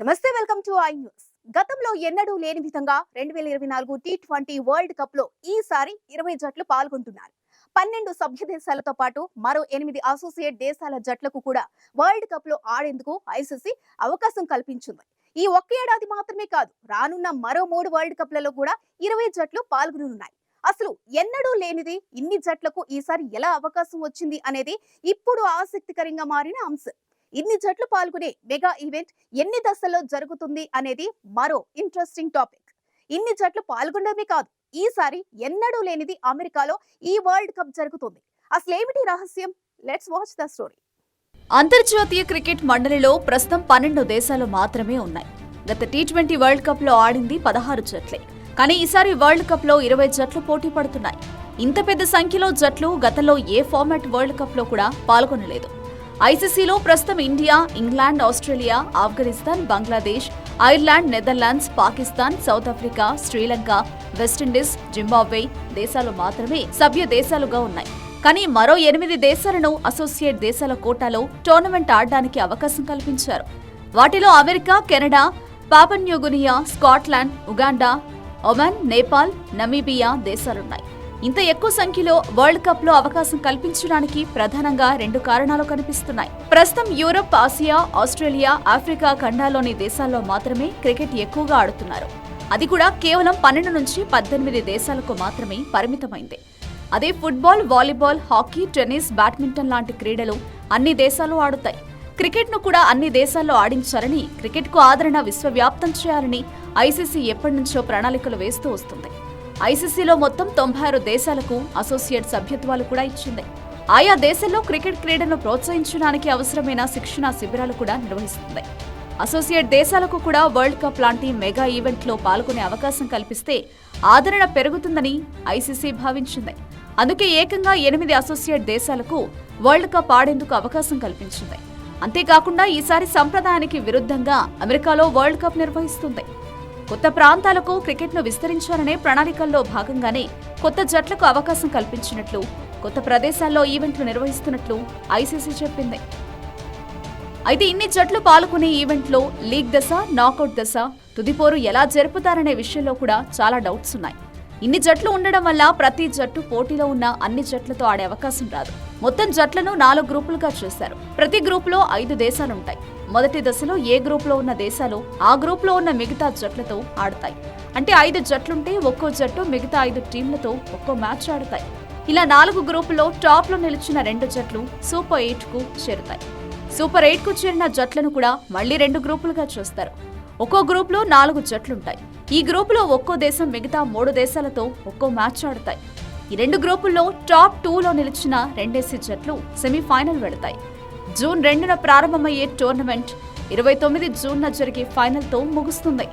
నమస్తే, welcome to I news. గతంలో ఎన్నడూ లేని విధంగా 2024 టీ20 వరల్డ్ కప్ లో ఈసారి 20 జట్లు పాల్గొంటున్నారు. 12 సభ్య దేశాలతో పాటు మరో 8 అసోసియేట్ దేశాల జట్లకు కూడా వరల్డ్ కప్ లో ఆడేందుకు ఐసీసీ అవకాశం కల్పించింది. ఈ ఒక్క ఏడాది మాత్రమే కాదు, రానున్న మరో 3 వరల్డ్ కప్లలో కూడా 20 జట్లు పాల్గొనున్నాయి. అసలు ఎన్నడూ లేనిది ఇన్ని జట్లకు ఈసారి ఎలా అవకాశం వచ్చింది అనేది ఇప్పుడు ఆసక్తికరంగా మారిన అంశం. ఇన్ని జట్లు పాల్గొనే మెగా ఈవెంట్ ఎన్ని దశల్లో జరుగుతుంది అనేది మరో ఇంట్రెస్టింగ్ టాపిక్. ఇన్ని జట్లు పాల్గొనడమే కాదు, ఈసారి ఎన్నడూ లేనిది అమెరికాలో ఈ వరల్డ్ కప్ జరుగుతుంది. అసలేమిటి రహస్యం? Let's watch the story. అంతర్జాతీయ క్రికెట్ మండలిలో ప్రస్తుతం 12 దేశాలు మాత్రమే ఉన్నాయి. గత టీ20 వరల్డ్ కప్ లో ఆడింది 16 జట్లే. కానీ ఈసారి వరల్డ్ కప్ లో 20 జట్లు పోటీ పడుతున్నాయి. ఇంత పెద్ద సంఖ్యలో జట్లు గతంలో ఏ ఫార్మాట్ వరల్డ్ కప్ లో కూడా పాల్గొనలేదు. ఐసీసీలో ప్రస్తుతం India, England, Australia, Afghanistan, Bangladesh, Ireland, Netherlands, Pakistan, south Africa, Sri Lanka, West Indies, Zimbabwe దేశాలు మాత్రమే సభ్య దేశాలుగా ఉన్నాయి. కానీ మరో 8 దేశాలను అసోసియేట్ దేశాల కోటాలో టోర్నమెంట్ ఆడడానికి అవకాశం కల్పించారు. వాటిలో America, Canada, Papua New Guinea, Scotland, Uganda, Oman, Nepal, Namibia దేశాలున్నాయి. ఇంత ఎక్కువ సంఖ్యలో వరల్డ్ కప్ లో అవకాశం కల్పించడానికి ప్రధానంగా 2 కారణాలు కనిపిస్తున్నాయి. ప్రస్తుతం యూరప్, ఆసియా, ఆస్ట్రేలియా, ఆఫ్రికా ఖండాల్లోని దేశాల్లో మాత్రమే క్రికెట్ ఎక్కువగా ఆడుతున్నారు. అది కూడా కేవలం 12 నుంచి 18 దేశాలకు మాత్రమే పరిమితమైంది. అదే football, volleyball, hockey, tennis, badminton లాంటి క్రీడలు అన్ని దేశాలు ఆడుతాయి. క్రికెట్ ను కూడా అన్ని దేశాల్లో ఆడించాలని, క్రికెట్ కు ఆదరణ విశ్వవ్యాప్తం చేయాలని ఐసీసీ ఎప్పటి నుంచో ప్రణాళికలు వేస్తూ వస్తుంది. ఐసీసీలో మొత్తం 96 దేశాలకు అసోసియేట్ సభ్యత్వాలు కూడా ఇచ్చింది. ఆయా దేశాల్లో క్రికెట్ క్రీడను ప్రోత్సహించడానికి అవసరమైన శిక్షణా శిబిరాలు కూడా నిర్వహిస్తుంది. అసోసియేట్ దేశాలకు కూడా వరల్డ్ కప్ లాంటి మెగా ఈవెంట్లో పాల్గొనే అవకాశం కల్పిస్తే ఆదరణ పెరుగుతుందని ఐసీసీ భావించింది. అందుకే ఏకంగా 8 అసోసియేట్ దేశాలకు వరల్డ్ కప్ ఆడేందుకు అవకాశం కల్పించింది. అంతేకాకుండా ఈసారి సంప్రదాయానికి విరుద్ధంగా అమెరికాలో వరల్డ్ కప్ నిర్వహిస్తుంది. కొత్త ప్రాంతాలకు క్రికెట్ను విస్తరించాలనే ప్రణాళికల్లో భాగంగానే కొత్త జట్లకు అవకాశం కల్పించినట్లు, కొత్త ప్రదేశాల్లో ఈవెంట్లు నిర్వహిస్తున్నట్లు ఐసీసీ చెప్పింది. అయితే ఇన్ని జట్లు పాల్గొనే ఈవెంట్లో లీగ్ దశ, నాకౌట్ దశ, తుదిపోరు ఎలా జరుపుతారనే విషయంలో కూడా చాలా డౌట్స్ ఉన్నాయి. ఇన్ని జట్లు ఉండడం వల్ల ప్రతి జట్టు పోటీలో ఉన్న అన్ని జట్లతో ఆడే అవకాశం రాదు. మొత్తం జట్లను 4 గ్రూపులుగా చేశారు. ప్రతి గ్రూపులో 5 దేశాలుంటాయి. మొదటి దశలో ఏ గ్రూపులో ఉన్న దేశాలు ఆ గ్రూపులో ఉన్న మిగతా జట్లతో ఆడతాయి. అంటే 5 జట్లుంటే ఒక్కో జట్టు మిగతా 5 టీంలతో ఒక్కో మ్యాచ్ ఆడతాయి. ఇలా 4 గ్రూపుల్లో టాప్ లో నిలిచిన 2 జట్లు సూపర్ 8 కు చేరుతాయి. సూపర్ 8 కు చేరిన జట్లను కూడా మళ్లీ 2 గ్రూపులుగా చేస్తారు. ఒక్కో గ్రూపులో 4 జట్లుంటాయి. ఈ గ్రూపులో ఒక్కో దేశం మిగతా 3 దేశాలతో ఒక్కో మ్యాచ్ ఆడతాయి. ఈ 2 గ్రూపుల్లో టాప్ 2లో నిలిచిన 2 జట్లు సెమీఫైనల్ వెళతాయి. జూన్ 2న ప్రారంభమయ్యే టోర్నమెంట్ 29 జూన్న జరిగే ఫైనల్తో ముగుస్తుంది.